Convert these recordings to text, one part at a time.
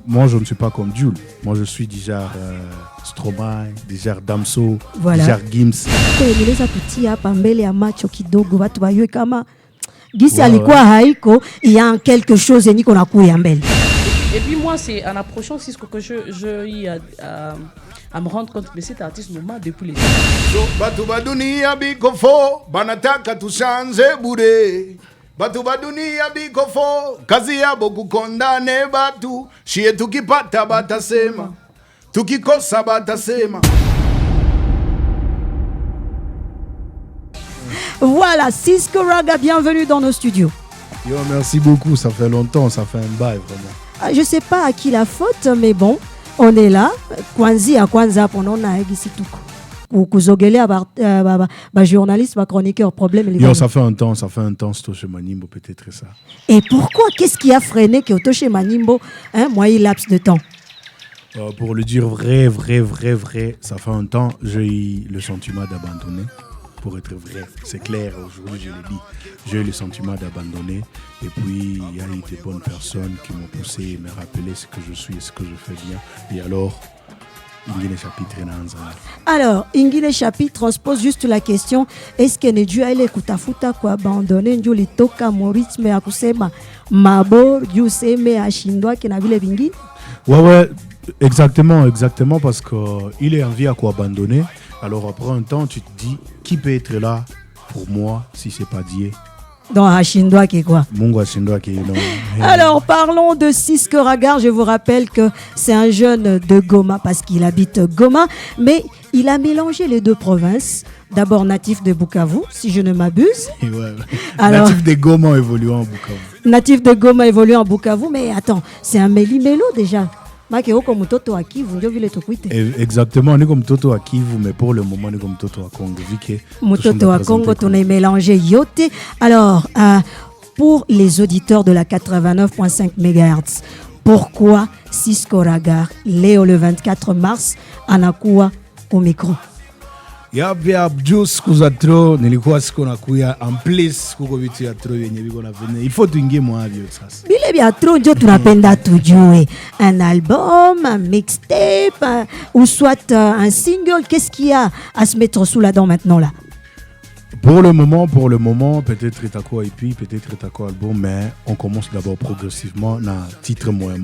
moi, je ne suis pas comme Jules. Moi, je suis déjà Stromae, déjà Damso, Voilà. déjà Gims. Kueleza kutia hapa mbele ya macho kidogo watu wajue kama gisi Ouais, alikuwa haiko, il y a quelque chose yenye kona kuya mbele. Et puis moi, c'est en approchant Cisco que je eu à me rendre compte que cet artiste m'a depuis les So, batu badunia biko fo, banataka tushanze bure. Batu badunia biko fo, kazi yabo kukondane batu. Shie tukipata batasema, tukikosa batasema. Voilà, Cisco Raga, bienvenue dans nos studios. Yo, merci beaucoup, ça fait longtemps, ça fait un bail vraiment. Je sais pas à qui la faute, mais bon, on est là. Kwanzi à Kwanza pendant na egisi tuko. Kuzogelea ba journaliste, ba chroniqueur problème. Yo, ça fait un temps, Stoche Manimbo, peut-être ça. Et pourquoi, qu'est-ce qui a freiné que Otoche Manimbo, moyen laps de temps? Pour le dire vrai, ça fait un temps, j'ai eu le sentiment d'abandonner. Pour être vrai, c'est clair, aujourd'hui je l'ai dit, j'ai eu le sentiment d'abandonner. Et puis, il y a eu des bonnes personnes qui m'ont poussé et me rappelé ce que je suis et ce que je fais bien. Et alors, Ingine Chapitre Alors, Ingine Chapitre transpose juste la question, est-ce que Nedju aile kutafuta kwa abandonner ndio litoka morisme ya kusema mabor juu seme ashindwa kina vile vingine? Ouais, exactement, parce qu'il est envie à quoi abandonner. Alors après un temps, tu te dis, qui peut être là pour moi si c'est pas Dieu? Dans Hashindwa qui quoi? Mungu Hashindwa qui non. Alors parlons de Cisco Ragar. Je vous rappelle que c'est un jeune de Goma parce qu'il habite Goma, mais il a mélangé les deux provinces. D'abord natif de Bukavu, si je ne m'abuse. Ouais. Alors, natif de Goma évoluant en Bukavu. Natif de Goma évoluant en Bukavu, mais attends, c'est un méli-mélo déjà. Exactement, on est comme Toto à Kivu, mais pour le moment, on est comme Toto à Congo. Toto à Congo, on est mélangé yote. Alors, pour les auditeurs de la 89.5 MHz, pourquoi Cisco Ragar, Léo le 24 mars, anakuwa au micro? Juu siku za tro nilikuwa siku nakuya en plus kuko vitu ya tro yenye biko na vene. Il faut tuingie mwavyo sasa. Bile bia tro ndio tunapenda tujue. Un album, un mixtape, ou soit un single, qu'est-ce qu'il y a à se mettre sous la dent maintenant là? Pour le moment, peut-être Etako EP, peut-être Etako album, mais on commence d'abord progressivement dans titre moyen.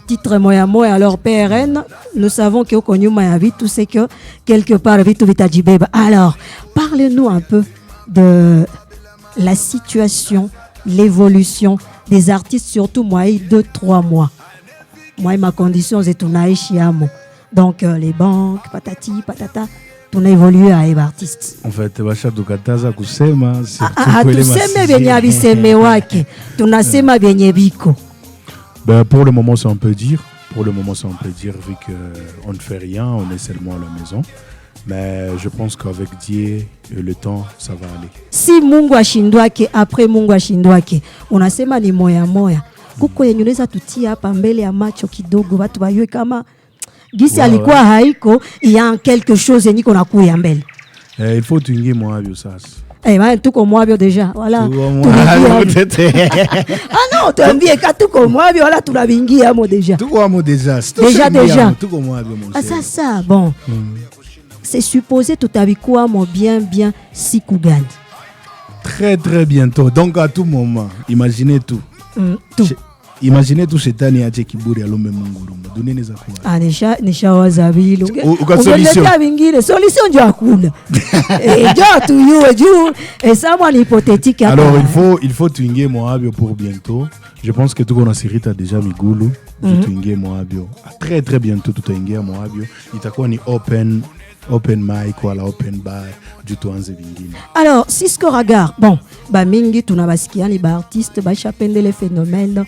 Titre moyen. Alors PRN, nous savons que Okonyuma Yavi, tout c'est que quelque part Vitu Vitajibeba. Alors, parle-nous un peu de la situation, l'évolution des artistes, surtout moi, 2-3 mois. Moi, ma condition, c'est tout naïchiamo. Donc, les banques, patati, patata. Tuna évolué à Eva artiste. En fait, basha tukataza kusema tuseme vyenye aviseme wake. Tunasema vyenye biko. Ben pour le moment ça on peut dire. Vu qu'on ne fait rien, on est seulement à la maison. Mais je pense qu'avec Dieu, le temps, ça va aller. Si Mungu ashindwake, après Mungu ashindwake, unasema ni moya. Kuko yenye unaweza tutia hapa mbele ya macho kidogo, watu wajue kama gisi alikuwa haiko, il y a quelque chose yenye kona kuya mbele. Il faut tuingie mwabyo sasa. Tuko mwabyo déjà, voilà. Non, tu ambie ka tuko mwabyo, voilà, tunabingia mo déjà. Tuko amo déjà. Déjà. Tuko mwabyo mon. Ça, bon. C'est supposé tout abikuwa mo bien siku gani. Très bientôt. Donc à tout moment, imaginez tout. Imaginez tout shetani ache kiburi alombe Mungu rumba. Dunene za kuwa. Nishawaza vile. Ungeleta vingine. Solution ndio hakuna. Ndio tuyue juu. Et ça moi l'hypothétique. Alors il faut tuingie Moabio pour bientôt. Je pense que tout qu'on a série t'as déjà Migulu. Tuingie Moabio. Très bientôt tout ingia Moabio. Itakuwa ni open mic wala open bar du tuanze vingine. Alors Cisco Ragar, bon, ba mingi tunabasikia ni ba artiste ba chapende les phénomènes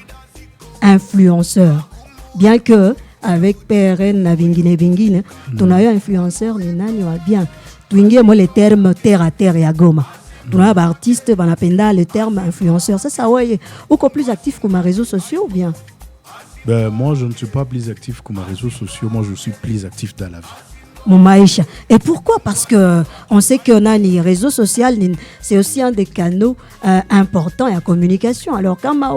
influenceur. Bien que avec PRN na vingine tuna yo influenceur ni nani wa bien. Tuingie mo le terme terre à terre ya Goma. Tuna ba artiste banapenda le terme influenceur. Ça ouais, uko plus actif que ma réseaux sociaux ou bien? Ben moi je ne suis pas plus actif que ma réseaux sociaux, moi je suis plus actif dans la vie. Mumaisha. Et pourquoi? Parce que on sait que les réseaux sociaux, c'est aussi un des canaux importants à la communication. Alors, quand ma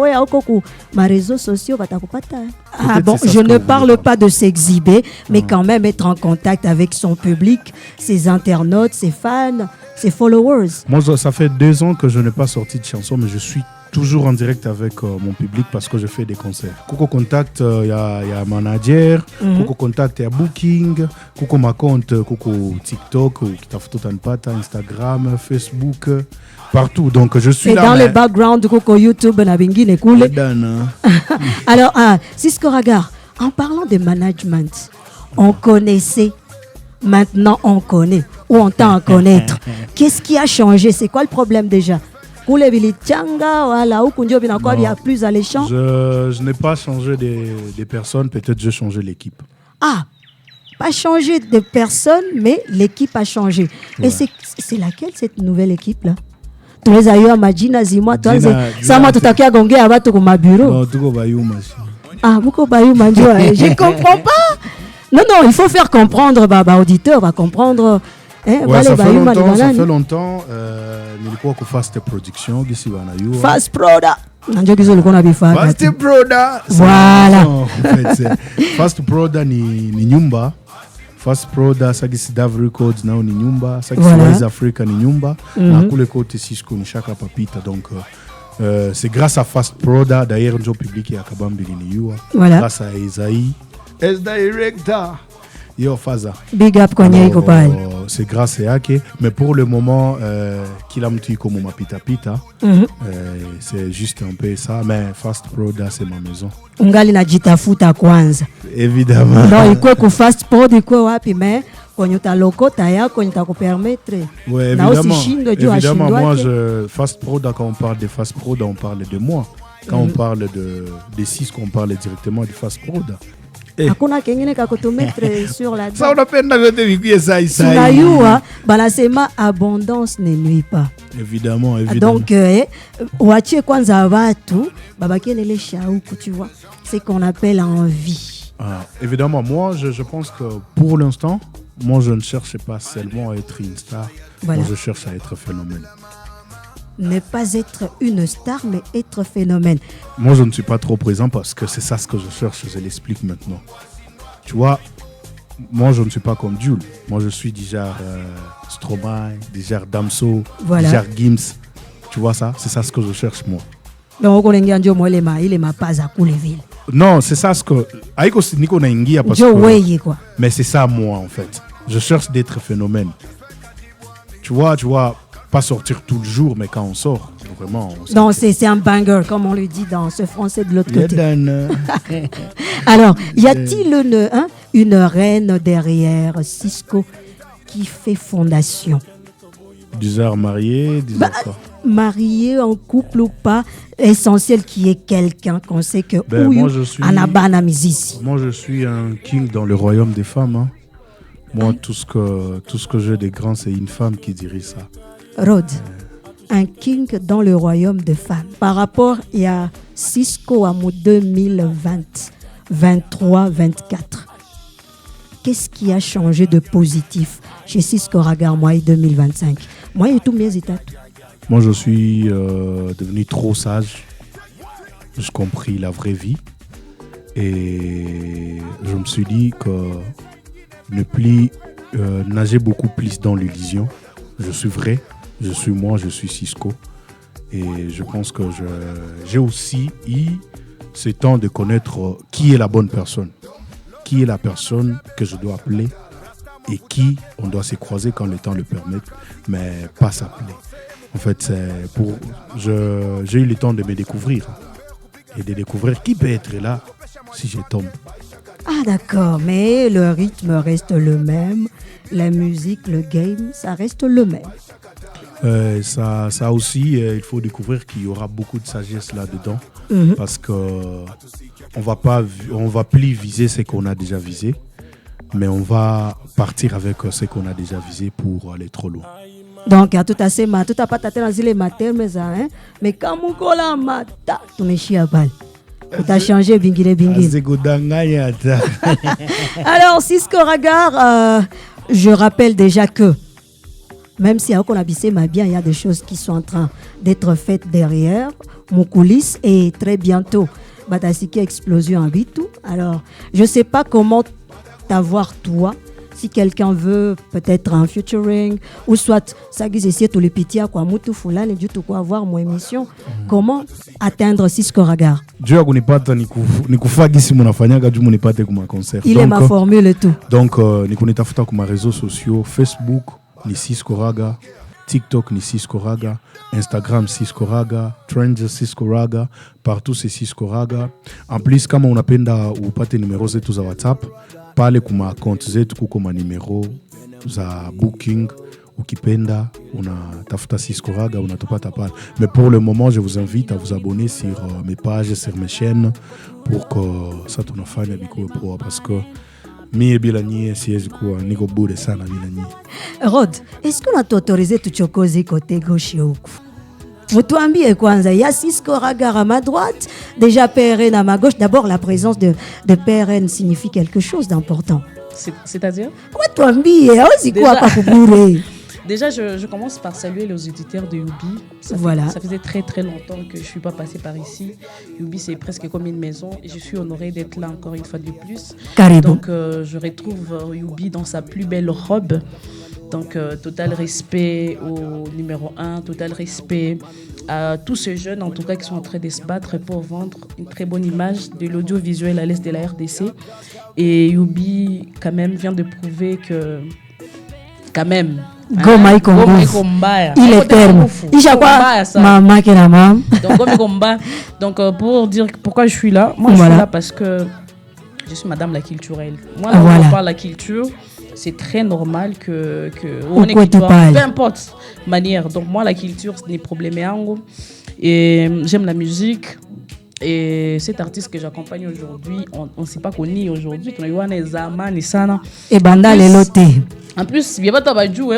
réseaux sociaux, je ne parle pas de s'exhiber, mais quand même être en contact avec son public, ses internautes, ses fans, ses followers. Moi, ça fait 2 ans que je n'ai pas sorti de chanson, mais je suis toujours en direct avec mon public parce que je fais des concerts. Coco Contact, il y a un manager. Coco Contact, il y a Booking. Coco ma compte, Coco TikTok, Instagram, Facebook, partout. Donc je suis et là. Et dans le background, Coco YouTube, Nabingi, cool. Alors, Cisco Ragar, en parlant de management, on connaissait, maintenant on connaît, ou on tend à connaître. Qu'est-ce qui a changé? C'est quoi le problème déjà? Je n'ai pas changé des personnes, peut-être j'ai changé l'équipe. Ah, pas changé de personnes, mais l'équipe a changé. Ouais. Et c'est laquelle cette nouvelle équipe-là? Tu les as eu à Majina Zima, toi, ça m'a tout à fait gongé à battre comme ma bureau. Non, tu vas y Ah, beaucoup bayou manjo. Je comprends pas. Non, il faut faire comprendre, auditeur va comprendre. Ouais, ça fait longtemps. Nilikuwa ku Fast Production gisi wanayua. Fast Proda. Nanjo kizo likuwa na bifaa. Fast Proda. Voilà. En fait, Fast Proda ni nyumba. Fast Proda sagisi Dav Records nao ni nyumba. Sagisi Wise Africa ni nyumba. Na kule kote Cisco ni shaka papita. Donc c'est grâce à Fast Proda d'ailleurs njo public ya Kabambi ni yua. Voilà. Grâce à Isaïe. As director. Yo Faza. Big up kwenye iko pale. C'est grâce à Yake, mais pour le moment kila mtu iko mu mapita pita. C'est juste un peu ça, mais Fast Proda c'est ma maison. Ungali najitafuta kwanza. Évidemment. Non, iko ku Fast Proda iko wapi mais kwenye utalokota yako kwenye takupermettre. Ouais, évidemment moi Fast Proda, quand on parle de Fast Proda, on parle de moi. Quand on parle de Cisco, on parle directement de Fast Proda. Hakuna kengine kakutumetre sur la ça on appelle vyote vikie ça. Tunayua banasema abondance ne nuit pas. Évidemment. Donc wache kwanza watu babakielele shauku, tu vois. C'est qu'on appelle envie. Évidemment, moi je pense que pour l'instant, moi je ne cherche pas seulement à être une star. Voilà. Moi je cherche à être phénomène. Ne pas être une star, mais être phénomène. Moi, je ne suis pas trop présent parce que c'est ça ce que je cherche, je l'explique maintenant. Tu vois, moi, je ne suis pas comme Jules. Moi, je suis déjà Stromae, déjà Damso, voilà. Déjà Gims. Tu vois ça? C'est ça ce que je cherche, moi. Donc, il m'a pas à couler ville. Non, c'est ça ce que... Parce que... Mais c'est ça, moi, en fait. Je cherche d'être phénomène. Tu vois... Pas sortir tout le jour, mais quand on sort, vraiment... Non, c'est un banger, comme on le dit dans ce français de l'autre côté. Alors, y a-t-il une reine derrière Cisco qui fait fondation? Déjà marié, déjà quoi? Marié, en couple ou pas, essentiel qu'il y ait quelqu'un qu'on sait que... moi, je suis un king dans le royaume des femmes. Hein. Moi, tout ce que j'ai de grand, c'est une femme qui dirige ça. Rod, un king dans le royaume de femmes. Par rapport à Cisco à 2020, 23, 24, qu'est-ce qui a changé de positif chez Cisco Ragar moi 2025? Moi, il y a tous mes états. Moi, je suis devenu trop sage. J'ai compris la vraie vie. Et je me suis dit que ne plus nager beaucoup plus dans l'illusion. Je suis vrai. Je suis moi, je suis Cisco. Et je pense que j'ai aussi eu ce temps de connaître qui est la bonne personne. Qui est la personne que je dois appeler et qui on doit se croiser quand le temps le permet, mais pas s'appeler. En fait, j'ai eu le temps de me découvrir et de découvrir qui peut être là si je tombe. Ah d'accord, mais le rythme reste le même, la musique, le game, ça reste le même. Ça aussi, il faut découvrir qu'il y aura beaucoup de sagesse là-dedans, parce que on va plus viser ce qu'on a déjà visé, mais on va partir avec ce qu'on a déjà visé pour aller trop loin. Donc, tout à pas tâté dans les matins, mais quand on colle mata, tu me chies à balle. Tu as changé, bingile. Alors, Cisco Ragar, je rappelle déjà que même si on a bissé ma bien, il y a des choses qui sont en train d'être faites derrière mon coulisse et très bientôt, Batasiki explosion en bitou. Alors, je ne sais pas comment t'avoir toi. Si quelqu'un veut peut-être un featuring ou soit ça guise ici tous les petits à quoi mutu fulani du tout quoi avoir mon émission, comment atteindre Cisco Ragar? Juu ya kunipata ni kufaa gisi munafanyaga juu munipate kuma concert. Il est ma formule tout. Donc ni kunitafuta kuma réseaux sociaux, Facebook ni Cisco Raga, TikTok ni Cisco Raga, Instagram Cisco Raga, Trends Cisco Raga, partout c'est Cisco Raga. En plus kama unapenda upate numero zetu za WhatsApp, pale kuma account zetu kuko ma numero za booking, ukipenda unatafuta Cisco Raga unatupata pale. Mais pour le moment, je vous invite à vous abonner sur mes pages, sur mes chaînes pour que ça tunafanya bikuwe poa parce que mie bila nyie siwezi kuwa niko bure sana bila nyie. Rod, est-ce qu'on a autorisé tuchokoze côté gauche huku? Mtuambie kwanza, il y a Cisco Raga à ma droite, déjà PRN à ma gauche. D'abord, la présence de PRN signifie quelque chose d'important. C'est-à-dire? Ouais, tuambie, c'est quoi pas kubure? Déjà, je commence par saluer les auditeurs de Youbi. Ça faisait très très longtemps que je ne suis pas passée par ici. Youbi, c'est presque comme une maison et je suis honorée d'être là encore une fois de plus. Carrément. Donc, je retrouve Youbi dans sa plus belle robe. Donc, total respect au numéro 1, total respect à tous ces jeunes, en tout cas, qui sont en train de se battre pour vendre une très bonne image de l'audiovisuel à l'est de la RDC. Et Youbi, quand même, vient de prouver que, quand même, Goma il est terme. Maman qui la maman. Donc pour dire pourquoi je suis là, moi je suis là parce que je suis madame la culturelle. Moi quand on parle de la culture, c'est très normal que on est culturel, peu importe manière. Donc moi la culture c'est des problèmes et j'aime la musique. Et cet artiste que j'accompagne aujourd'hui, on ne s'est pas connu aujourd'hui. Et Banda Leloté. En plus,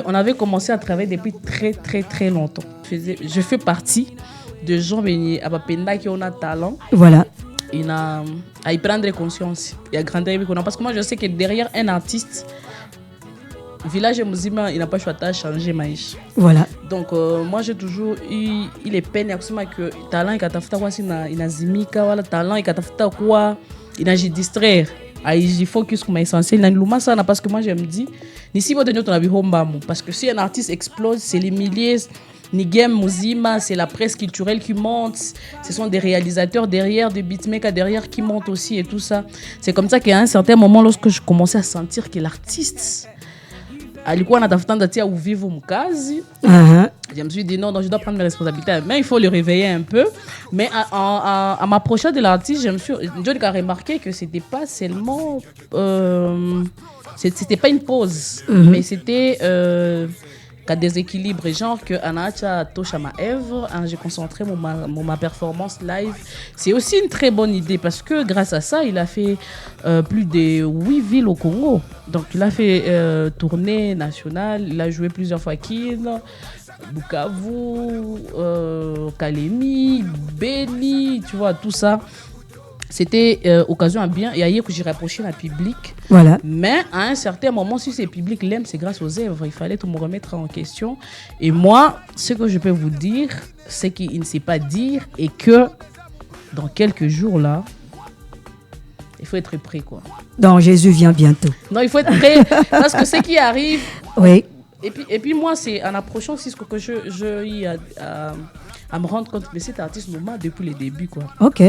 on avait commencé à travailler depuis très très très longtemps. Je fais partie de gens qui ont un talent. Voilà. Il a à y prendre conscience et à grandir. Parce que moi, je sais que derrière un artiste, village Mouzima, il n'a pas choisi de changer maïs. Voilà. Donc moi j'ai toujours eu les peines à que talent il katafuta quoi il a zimika wala talent il katafuta quoi il a distraire il focus comme essentiel dans l'humain ça parce que moi je me dis ni si vous tenez ton avis parce que si un artiste explose c'est les milliers ni game Mouzima c'est la presse culturelle qui monte ce sont des réalisateurs derrière des beatmakers derrière qui montent aussi et tout ça c'est comme ça qu'à un certain moment lorsque je commençais à sentir que l'artiste alikuwa anatafuta ndatia uvivu mkazi. Je me suis dit non, je dois prendre mes responsabilités. Mais il faut le réveiller un peu. Mais en m'approchant de l'artiste, j'ai remarqué que c'était pas seulement c'était pas une pause, mais c'était qu'à déséquilibre, genre que Anacha touche à ma œuvre, j'ai concentré ma performance live. C'est aussi une très bonne idée parce que grâce à ça, il a fait plus de 8 villes au Congo. Donc il a fait tournée nationale, il a joué plusieurs fois à Kin, Bukavu, Kalemi, Beni, tu vois, tout ça. C'était occasion à bien et ailleurs que j'ai rapproché le public. Voilà. Mais à un certain moment, si ce public l'aime, c'est grâce aux œuvres. Il fallait tout me remettre en question. Et moi, ce que je peux vous dire, c'est qu'il ne sait pas dire et que dans quelques jours là, il faut être prêt quoi. Donc Jésus vient bientôt. Non, il faut être prêt parce que ce qui arrive. Oui. Et puis moi, c'est en approchant Cisco que je à me rendre compte que cet artiste nous m'a depuis les débuts quoi. Ok.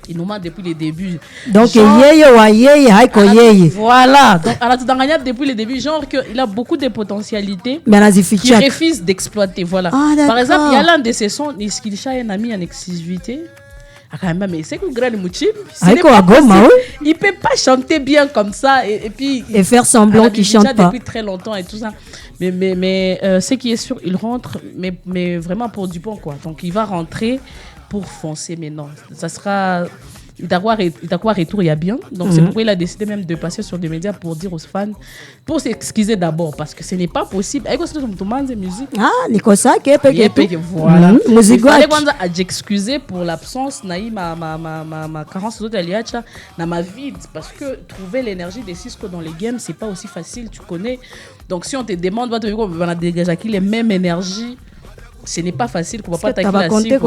Il nous m'a depuis les débuts. Donc, voilà. Donc, on a tout gagné depuis les débuts. Genre qu'il a beaucoup de potentialités qu'il refuse d'exploiter. Voilà. Par exemple, il y a l'un de ses sons, il a un ami en exclusivité. Mais c'est que grand Mouchim, il peut pas chanter bien comme ça et puis et faire semblant qu'il chante pas depuis très longtemps et tout ça. Mais ce qui est sûr, il rentre, mais vraiment pour du bon quoi. Donc il va rentrer pour foncer, mais non, ça sera il t'a quoi retour, il y a bien. Donc c'est pourquoi il a décidé même de passer sur des médias pour dire aux fans, pour s'excuser d'abord, parce que ce n'est pas possible. Avec ça, tout le monde musique. Ah, Nikosa, voilà. Il fallait s'excuser pour l'absence, ma carence d'autres aliacha, dans ma vie, parce que trouver l'énergie des Cisco dans les games, c'est pas aussi facile, tu connais. Donc si on te demande, on va dégager les mêmes énergies. Ce n'est pas facile pour pas t'attaquer la cible.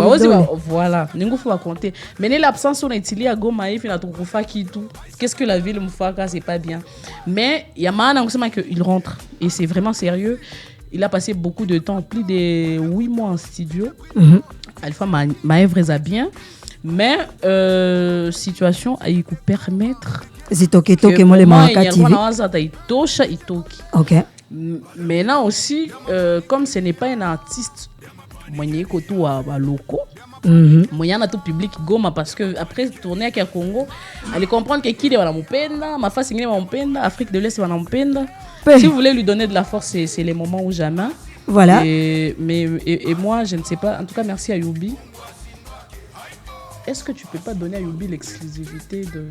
Voilà, il faut compter. Mais l'absence, on est utilisé à Goma, il a qui tout. Qu'est-ce que la ville me fait, c'est pas bien. Mais il y a un qu'il rentre et c'est vraiment sérieux. Il a passé beaucoup de temps, plus de 8 mois en studio. Alpha m'a œuvre bien, mais situation a eu permettre. Que moi les OK. Maintenant aussi, comme ce n'est pas un artiste moyen koto à locaux, moyen à tout public Goma, parce que après tourner avec le Congo, allez comprendre que qui est dans mon penda, ma face est dans mon penda, Afrique de l'Est est dans mon penda. Si vous voulez lui donner de la force, c'est les moments où jamais. Voilà. Et moi, je ne sais pas. En tout cas, merci à Youbi. Est-ce que tu peux pas donner à Youbi l'exclusivité de...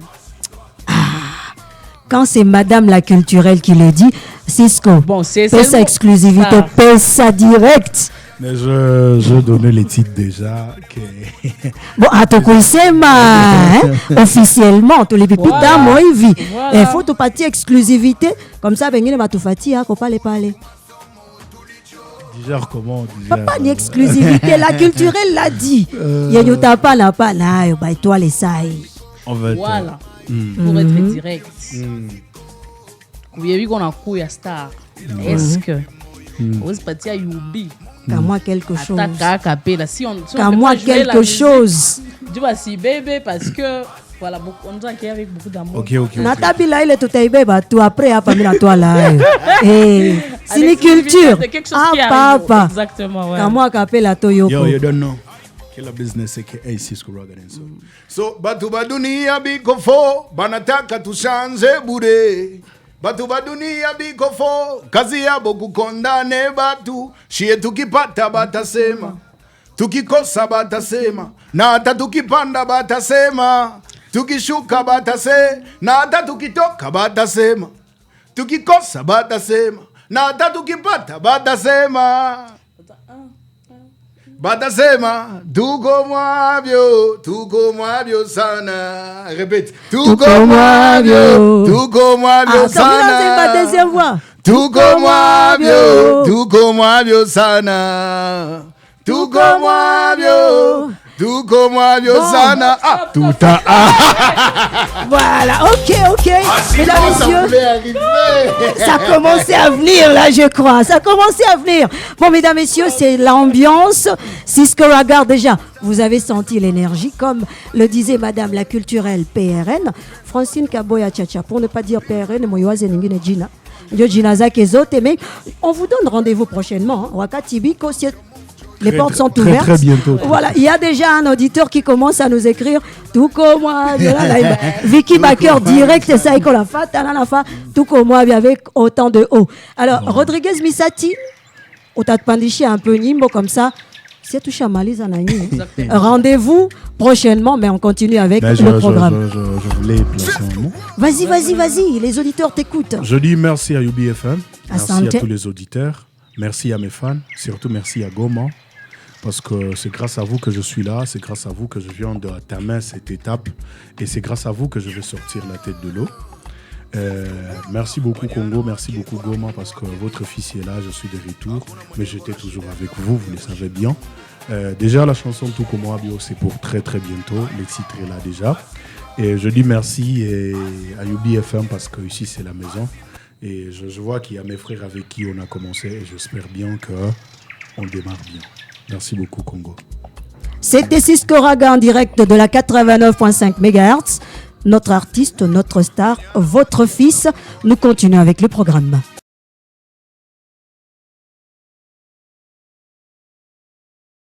Quand c'est Madame la culturelle qui le dit, Cisco, bon, c'est sa exclusivité, paye ça direct. Mais je donnais les titres déjà. Bon, à ton officiellement, tous les pépites dans moi, il vit. Il faut te partir exclusivité, comme ça, venir à tout fatiguer, faut pas les parler. Déjà, comment pas ni exclusivité, la culturelle l'a dit. Il y a pas là, toi les sailles. Voilà. Pour être direct. Vous avez vu qu'on a couille à Star. Est-ce que vous êtes parti à Youbi? Qu'à-moi quelque chose. Qu'à-moi quelque chose. Tu vas si bébé parce que voilà, on nous a accueilli avec beaucoup d'amour. Ok. Natabi là, il est tout à bébé, tu après, à pas mis toi là. C'est une culture. Ah, papa. Exactement, ouais. Qu'à-moi qu'appelle la Toyoko. Yo, you don't know. Kila business aka Cisco Raga Denso. So batu badunia bikofo banataka tushanze bure. Batu badunia bikofo kazi yabo kukondane batu. Shie tukipata batasema, tukikosa batasema, na hata tukipanda batasema, tukishuka batase, na hata tukitoka batasema, tukikosa batasema, na hata tukipata batasema. Batasema, tuko mwavyo sana. Répète. Tuko mwavyo sana. C'est ma deuxième voix. Tuko mwavyo sana. Tuko mwavyo sana. Ah, tout à Voilà, ok. Mesdames, messieurs, ça commençait à venir là, je crois. Ça commençait à venir. Bon, mesdames, messieurs, c'est l'ambiance. Cisco Raga, déjà, vous avez senti l'énergie, comme le disait Madame la culturelle PRN, Francine Kaboya Tchacha, pour ne pas dire PRN, Moyoise Ningine Gina. Mais on vous donne rendez-vous prochainement. Wakatibi, les portes sont ouvertes. Très bientôt. Voilà, il y a déjà un auditeur qui commence à nous écrire tout comme moi. Vicky Baker direct, ça la fa, tout comme moi avec autant de haut. Alors, Rodriguez Misati, on t'a pandiché un peu nimbo comme ça. C'est tout chamalise en agni. Rendez-vous prochainement, mais on continue avec le programme. Je voulais placer un mot. Vas-y, les auditeurs t'écoutent. Je dis merci à UBFM, merci Asante. à tous les auditeurs, merci à mes fans, surtout merci à Goma, parce que c'est grâce à vous que je suis là, c'est grâce à vous que je viens de tamer cette étape, et c'est grâce à vous que je vais sortir la tête de l'eau. Merci beaucoup Congo, merci beaucoup Goma, parce que votre fils est là, je suis de retour, mais j'étais toujours avec vous, vous le savez bien. Déjà la chanson Tout comme moi, c'est pour très très bientôt, le titre est là déjà. Et je dis merci à UBFM parce que ici c'est la maison. Et je vois qu'il y a mes frères avec qui on a commencé et j'espère bien qu'on démarre bien. Merci beaucoup Congo. C'était Cisco Raga en direct de la 89.5 MHz. Notre artiste, notre star, votre fils. Nous continuons avec le programme.